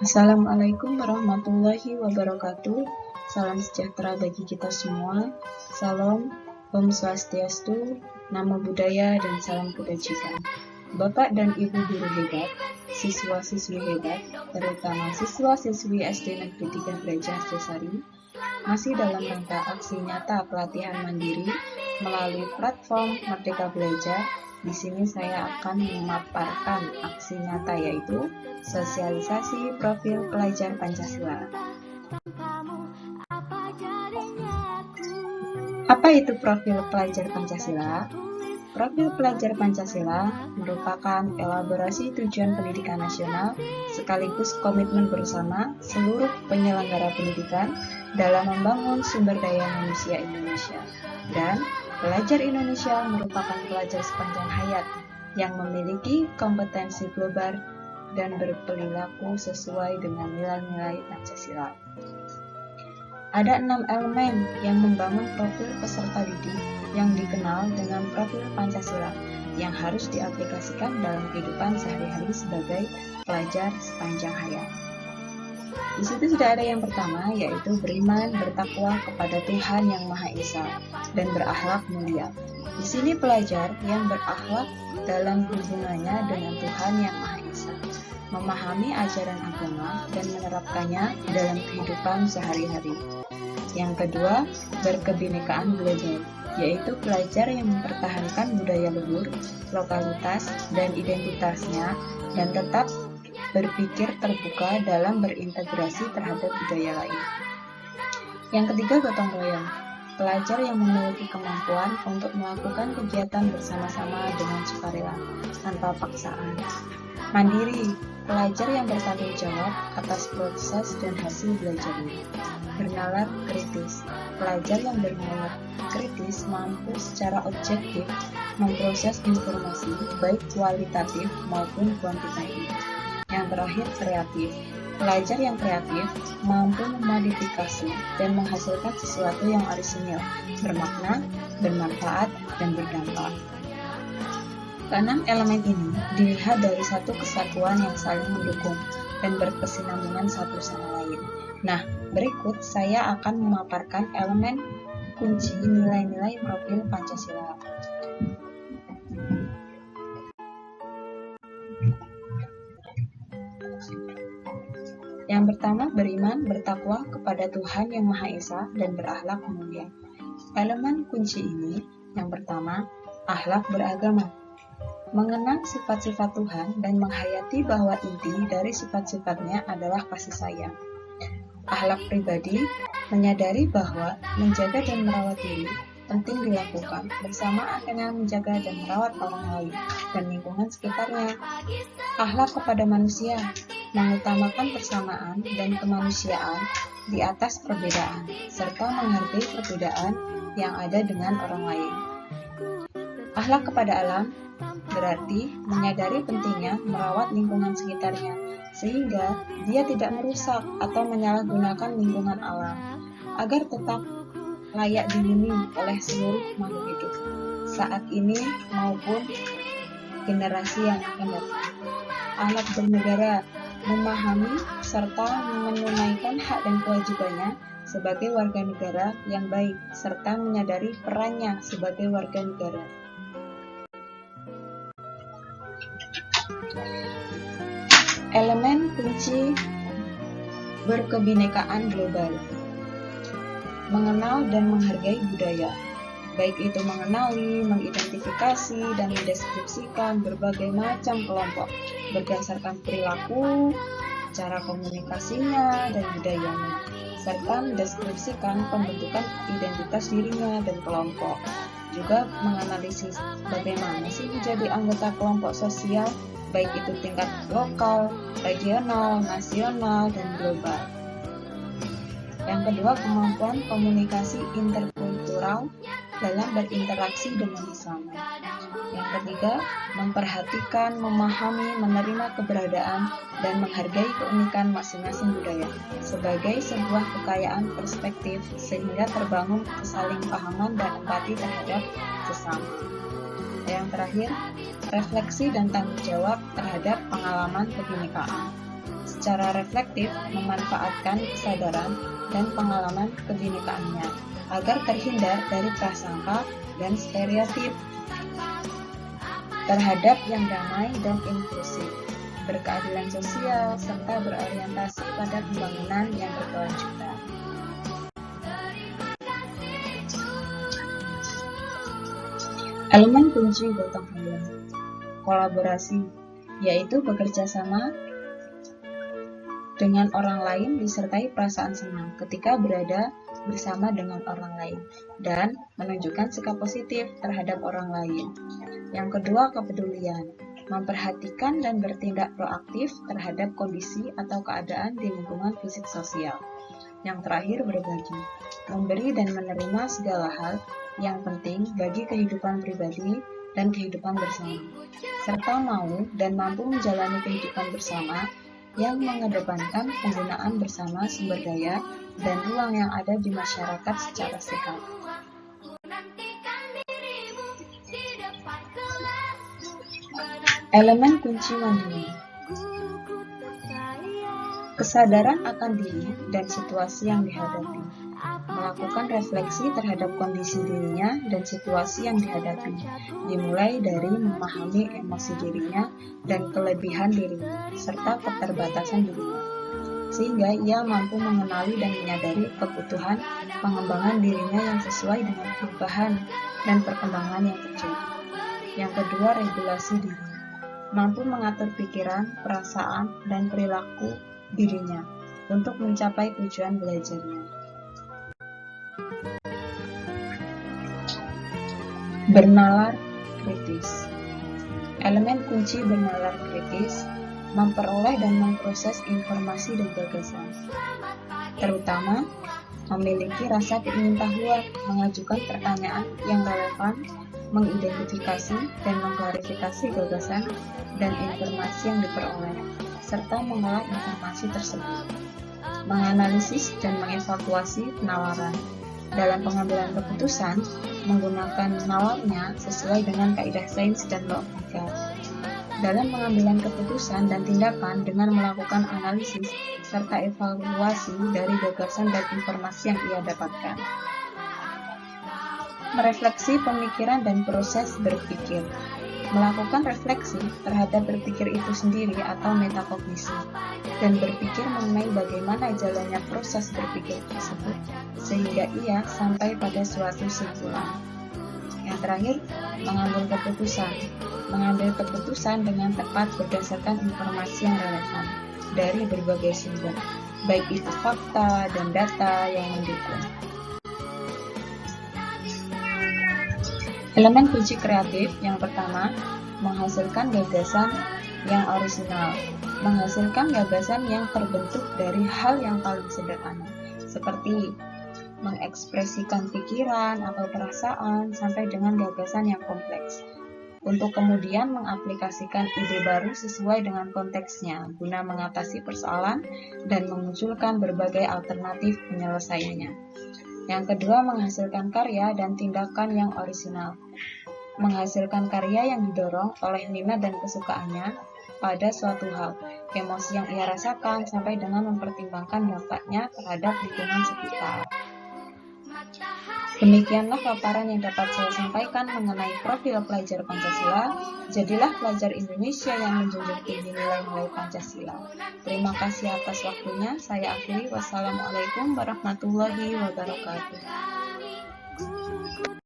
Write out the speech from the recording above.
Assalamualaikum warahmatullahi wabarakatuh. Salam sejahtera bagi kita semua. Salam, Om Swastiastu, Namo Buddhaya, dan salam kebajikan. Bapak dan Ibu guru hebat, siswa-siswi hebat, terutama siswa-siswi SD Negeri 3 Gereja Harjasari, masih dalam rangka aksi nyata pelatihan mandiri melalui platform Merdeka Belajar. Di sini saya akan memaparkan aksi nyata, yaitu sosialisasi profil pelajar Pancasila. Apa itu profil pelajar Pancasila? Profil pelajar Pancasila merupakan elaborasi tujuan pendidikan nasional sekaligus komitmen bersama seluruh penyelenggara pendidikan dalam membangun sumber daya manusia Indonesia. Dan pelajar Indonesia merupakan pelajar sepanjang hayat yang memiliki kompetensi global dan berperilaku sesuai dengan nilai-nilai Pancasila. Ada 6 elemen yang membangun profil peserta didik yang dikenal dengan profil Pancasila yang harus diaplikasikan dalam kehidupan sehari-hari sebagai pelajar sepanjang hayat. Di situ sudah ada yang pertama, yaitu beriman, bertakwa kepada Tuhan Yang Maha Esa dan berakhlak mulia. Di sini pelajar yang berakhlak dalam hubungannya dengan Tuhan Yang Maha Esa, memahami ajaran agama dan menerapkannya dalam kehidupan sehari-hari. Yang kedua, berkebinekaan global, yaitu pelajar yang mempertahankan budaya luhur, lokalitas, dan identitasnya, dan tetap berpikir terbuka dalam berintegrasi terhadap budaya lain. Yang ketiga, gotong royong, pelajar yang memiliki kemampuan untuk melakukan kegiatan bersama-sama dengan sukarela, tanpa paksaan. Mandiri, pelajar yang bertanggung jawab atas proses dan hasil belajarnya. Bernalar kritis, pelajar yang bernalar kritis mampu secara objektif memproses informasi baik kualitatif maupun kuantitatif. Yang terakhir, kreatif, pelajar yang kreatif mampu memodifikasi dan menghasilkan sesuatu yang orisinil, bermakna, bermanfaat, dan berdampak. Keenam elemen ini dilihat dari satu kesatuan yang saling mendukung dan berkesinambungan satu sama lain. Nah, berikut saya akan memaparkan elemen kunci nilai-nilai profil Pancasila. Yang pertama, beriman, bertakwa kepada Tuhan Yang Maha Esa dan berakhlak mulia. Elemen kunci ini, yang pertama, akhlak beragama. Mengenal sifat-sifat Tuhan dan menghayati bahwa inti dari sifat-sifatnya adalah kasih sayang. Akhlak pribadi, menyadari bahwa menjaga dan merawat diri penting dilakukan bersamaan dengan menjaga dan merawat orang lain dan lingkungan sekitarnya. Akhlak kepada manusia, mengutamakan persamaan dan kemanusiaan di atas perbedaan, serta menghargai perbedaan yang ada dengan orang lain. Akhlak kepada alam, berarti menyadari pentingnya merawat lingkungan sekitarnya, sehingga dia tidak merusak atau menyalahgunakan lingkungan alam, agar tetap layak dihuni oleh seluruh makhluk hidup, saat ini maupun generasi yang akan datang. Akhlak bernegara, memahami serta menunaikan hak dan kewajibannya sebagai warga negara yang baik, serta menyadari perannya sebagai warga negara. Elemen kunci berkebinekaan global. Mengenal dan menghargai budaya, baik itu mengenali, mengidentifikasi, dan mendeskripsikan berbagai macam kelompok berdasarkan perilaku, cara komunikasinya, dan budayanya, serta mendeskripsikan pembentukan identitas dirinya dan kelompok. Juga menganalisis bagaimana sih menjadi anggota kelompok sosial, baik itu tingkat lokal, regional, nasional, dan global. Yang kedua, kemampuan komunikasi interkultural dalam berinteraksi dengan sesama. Yang ketiga, memperhatikan, memahami, menerima keberadaan, dan menghargai keunikan masing-masing budaya sebagai sebuah kekayaan perspektif sehingga terbangun kesalingpahaman dan empati terhadap sesama. Yang terakhir, refleksi dan tanggung jawab terhadap pengalaman kebinekaan. Secara reflektif memanfaatkan kesadaran dan pengalaman kebinekaannya agar terhindar dari prasangka dan stereotip terhadap yang damai dan inklusif, berkeadilan sosial, serta berorientasi pada pembangunan yang berkelanjutan. Elemen kunci gotong royong, kolaborasi, yaitu bekerja sama dengan orang lain disertai perasaan senang ketika berada bersama dengan orang lain dan menunjukkan sikap positif terhadap orang lain. Yang kedua, kepedulian, memperhatikan dan bertindak proaktif terhadap kondisi atau keadaan di lingkungan fisik sosial. Yang terakhir, berbagi, memberi dan menerima segala hal yang penting bagi kehidupan pribadi dan kehidupan bersama, serta mau dan mampu menjalani kehidupan bersama yang mengedepankan penggunaan bersama sumber daya dan ruang yang ada di masyarakat secara sehat. Elemen kunci mandiri, kesadaran akan diri dan situasi yang dihadapi, melakukan refleksi terhadap kondisi dirinya dan situasi yang dihadapi, dimulai dari memahami emosi dirinya dan kelebihan dirinya, serta keterbatasan dirinya, sehingga ia mampu mengenali dan menyadari kebutuhan pengembangan dirinya yang sesuai dengan perubahan dan perkembangan yang terjadi. Yang kedua, regulasi diri, mampu mengatur pikiran, perasaan, dan perilaku dirinya untuk mencapai tujuan belajarnya. Bernalar kritis. Elemen kunci bernalar kritis memperoleh dan memproses informasi dan gagasan, terutama memiliki rasa keingintahuan, mengajukan pertanyaan yang relevan, mengidentifikasi dan mengklarifikasi gagasan dan informasi yang diperoleh, serta mengolah informasi tersebut, menganalisis dan mengevaluasi penawaran. Dalam pengambilan keputusan, menggunakan nalarnya sesuai dengan kaidah sains dan logika. Dalam pengambilan keputusan dan tindakan dengan melakukan analisis serta evaluasi dari gagasan dan informasi yang ia dapatkan. Merefleksi pemikiran dan proses berpikir. Melakukan refleksi terhadap berpikir itu sendiri atau metakognisi, dan berpikir mengenai bagaimana jalannya proses berpikir tersebut sehingga ia sampai pada suatu kesimpulan. Yang terakhir, mengambil keputusan. Mengambil keputusan dengan tepat berdasarkan informasi yang relevan dari berbagai sumber, baik itu fakta dan data yang mendukung. Elemen kunci kreatif yang pertama, menghasilkan gagasan yang orisinal, menghasilkan gagasan yang terbentuk dari hal yang paling sederhana, seperti mengekspresikan pikiran atau perasaan sampai dengan gagasan yang kompleks, untuk kemudian mengaplikasikan ide baru sesuai dengan konteksnya, guna mengatasi persoalan dan memunculkan berbagai alternatif penyelesaiannya. Yang kedua, menghasilkan karya dan tindakan yang orisinal. Menghasilkan karya yang didorong oleh minat dan kesukaannya pada suatu hal, emosi yang ia rasakan sampai dengan mempertimbangkan dampaknya terhadap lingkungan sekitar. Demikianlah paparan yang dapat saya sampaikan mengenai profil pelajar Pancasila. Jadilah pelajar Indonesia yang menjunjung tinggi nilai-nilai Pancasila. Terima kasih atas waktunya. Saya akhiri. Wassalamualaikum warahmatullahi wabarakatuh.